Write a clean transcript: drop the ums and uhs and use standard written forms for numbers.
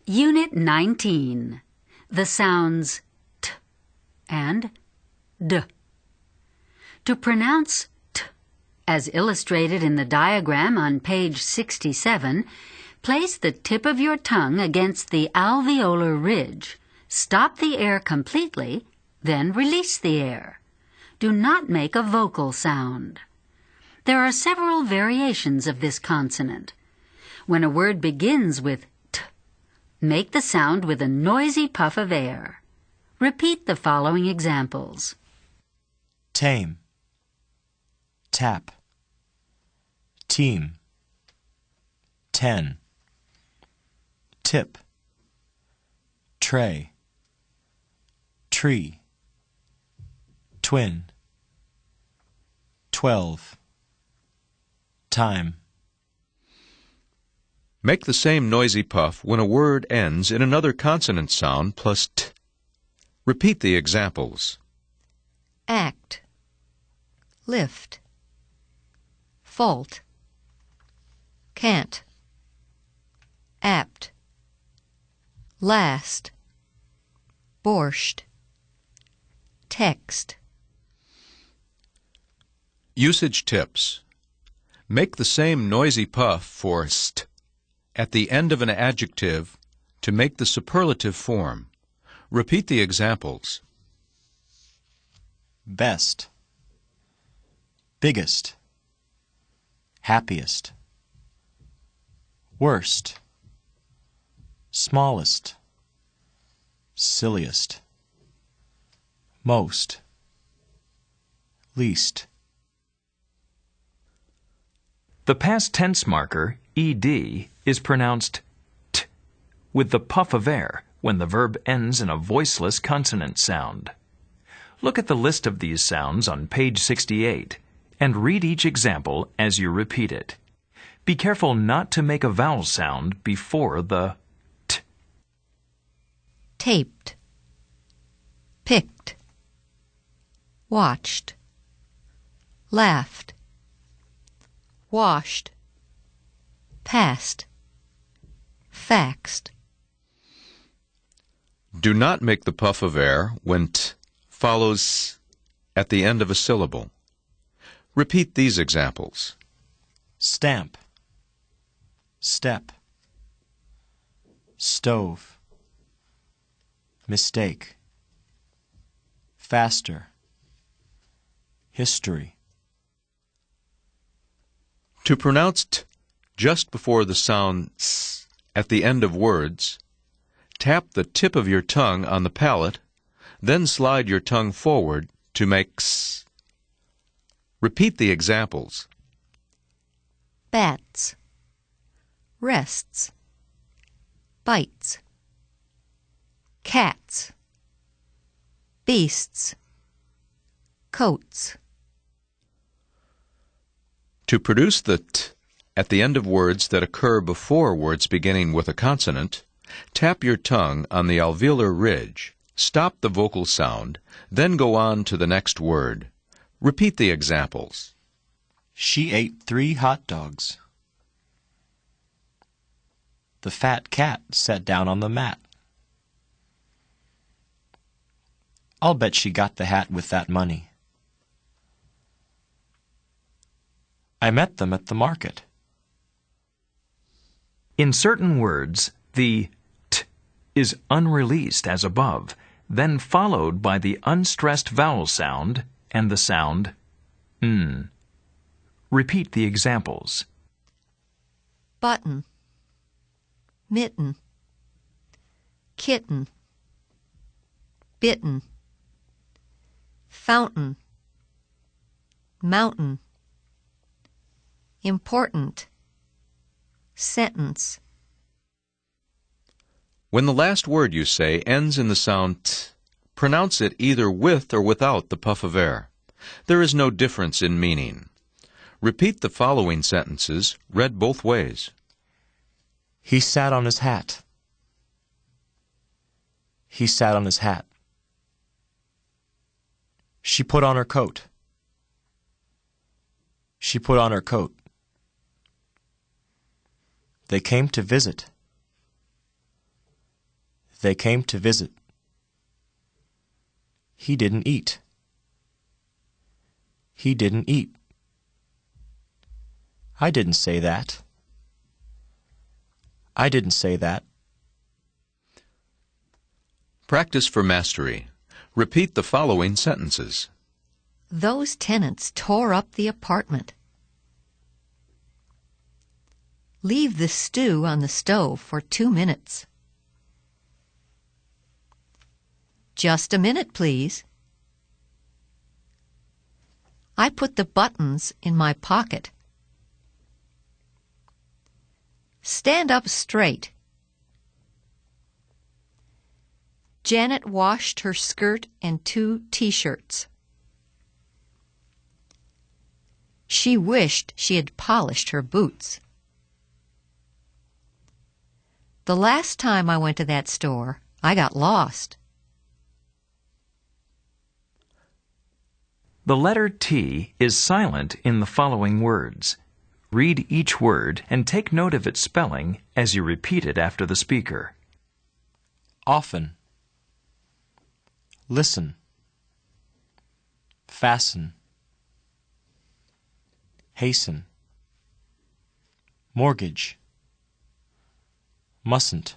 Unit 19. The sounds t and d. To pronounce t, as illustrated in the diagram on page 67, place the tip of your tongue against the alveolar ridge. Stop the air completely, then release the air. Do not make a vocal sound. There are several variations of this consonant. When a word begins with t, make the sound with a noisy puff of air. Repeat the following examples. Tame, tap, team, 10, tip, tray, tree, twin, 12, time. Make the same noisy puff when a word ends in another consonant sound plus t. Repeat the examples. Act, lift, fault, can't, apt, last, borscht, text. Usage tips. Make the same noisy puff for st at the end of an adjective to make the superlative form. Repeat the examples. Best, biggest, happiest, worst, smallest, silliest, most, least. The past tense marker, ed, is pronounced t with the puff of air when the verb ends in a voiceless consonant sound. Look at the list of these sounds on page 68 and read each example as you repeat it. Be careful not to make a vowel sound before the t. Taped, picked, watched, laughed, washed, passed, faxed. Do not make the puff of air when t follows at the end of a syllable. Repeat these examples. Stamp, step, stove, mistake, faster, history. To pronounce t just before the sound s at the end of words, tap the tip of your tongue on the palate, then slide your tongue forward to make s. Repeat the examples. Bats, rests, bites, cats, beasts, coats. To produce the t at the end of words that occur before words beginning with a consonant, tap your tongue on the alveolar ridge, stop the vocal sound, then go on to the next word. Repeat the examples. She ate 3 hot dogs. The fat cat sat down on the mat. I'll bet she got the hat with that money. I met them at the market. In certain words, the t is unreleased as above, then followed by the unstressed vowel sound and the sound n. Repeat the examples. Button, mitten, kitten, bitten, fountain, mountain, important, sentence. When the last word you say ends in the sound t, pronounce it either with or without the puff of air. There is no difference in meaning. Repeat the following sentences, read both ways. He sat on his hat. He sat on his hat. She put on her coat. She put on her coat. They came to visit. They came to visit. He didn't eat. He didn't eat. I didn't say that. I didn't say that. Practice for mastery. Repeat the following sentences. Those tenants tore up the apartment. Leave the stew on the stove for 2 minutes. Just a minute, please. I put the buttons in my pocket. Stand up straight. Janet washed her skirt and 2 t-shirts. She wished she had polished her boots. The last time I went to that store, I got lost. The letter T is silent in the following words. Read each word and take note of its spelling as you repeat it after the speaker. Often. Listen. Fasten. Hasten. Mortgage. Mustn't.